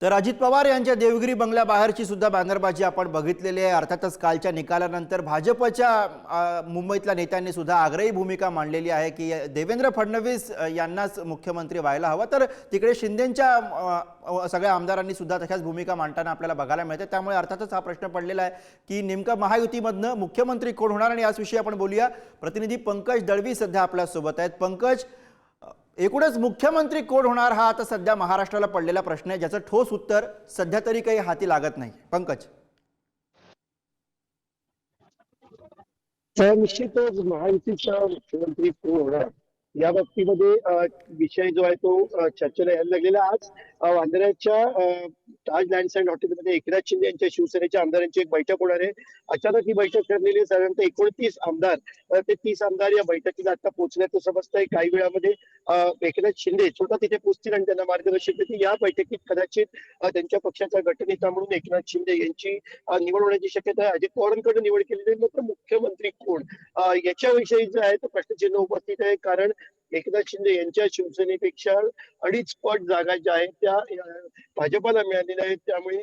तर अजित पवार यांच्या देवगिरी बंगल्याबाहेरची सुद्धा बॅनरबाजी आपण बघितलेली आहे। अर्थातच कालच्या निकालानंतर भाजपच्या मुंबईतल्या नेत्यांनी सुद्धा आग्रही भूमिका मांडलेली आहे की देवेंद्र फडणवीस यांनाच मुख्यमंत्री व्हायला हवं। तर तिकडे शिंदेंच्या सगळ्या आमदारांनी सुद्धा तशाच भूमिका मांडताना आपल्याला बघायला मिळते। त्यामुळे अर्थातच हा प्रश्न पडलेला आहे की नेमका महायुतीमधनं मुख्यमंत्री कोण होणार, आणि याविषयी आपण बोलूया। प्रतिनिधी पंकज दळवी सध्या आपल्या सोबत आहेत। पंकज, एकूणच मुख्यमंत्री कोण होणार हा आता सध्या महाराष्ट्राला पडलेला प्रश्न आहे, ज्याचं ठोस उत्तर सध्या तरी काही हाती लागत नाही। पंकज, तर निश्चितच महायुतीचा मुख्यमंत्री कोण होणार या बाबतीमध्ये विषय जो आहे तो चर्चेला यायला लागलेला। आज वांद्र्याच्या ताज लँड्स अँड हॉटेलमध्ये एकनाथ शिंदे यांच्या शिवसेनेच्या आमदारांची एक बैठक होणार आहे। अचानक ही बैठक ठरलेली आहे। साधारणतः 29 आमदार ते 30 आमदार या बैठकीला आता पोहोचण्याचं समजतंय। काही वेळामध्ये एकनाथ शिंदे स्वतः तिथे पोहोचतील आणि त्यांना मार्गदर्शन देतील। या बैठकीत कदाचित त्यांच्या पक्षाचा गटनेता म्हणून एकनाथ शिंदे यांची निवड होण्याची शक्यता आहे। अजित पवारांकडे निवड केलेली आहे, मात्र मुख्यमंत्री कोण याच्याविषयी जो आहे तो प्रश्नचिन्ह उपस्थित आहे। कारण एकनाथ शिंदे यांच्या शिवसेनेपेक्षा 2.5 पट जागा ज्या आहेत त्या भाजपाला मिळालेल्या आहेत। त्यामुळे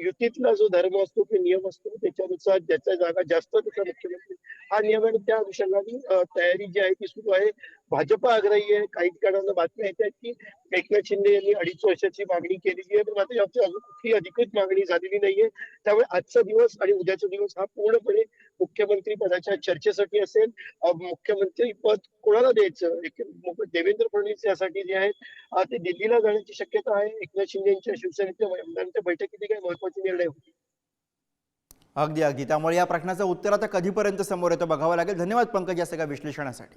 युतीतला जो धर्म असतो, ते नियम असतो, त्याच्यानुसार ज्याच्या जागा जास्त त्याचा मुख्यमंत्री हा नियम आहे। त्या अनुषंगाने तयारी जी आहे ती सुरू आहे। भाजप आग्रही आहे। काही ठिकाणांना बातम्या येत आहेत की एकनाथ शिंदे यांनी 2.5 वर्षाची मागणी केलेली आहे, पण मात्र याची अजून कुठली अधिकृत मागणी झालेली नाहीये। त्यामुळे आजचा दिवस आणि उद्याचा दिवस हा पूर्णपणे मुख्यमंत्री पदाच्या चर्चेसाठी असेल। मुख्यमंत्री पद कोणाला द्यायचं, देवेंद्र फडणवीस यासाठी जे आहेत ते दिल्लीला जाण्याची शक्यता आहे। एकनाथ शिंदे यांच्या शिवसेनेच्या आमदारांच्या बैठकीत काही महत्वाचे निर्णय होतील। अगदी अगदी त्यामुळे या प्रश्नाचं उत्तर आता कधीपर्यंत समोर येतं बघावं लागेल। धन्यवाद पंकज या सगळ्या विश्लेषणासाठी।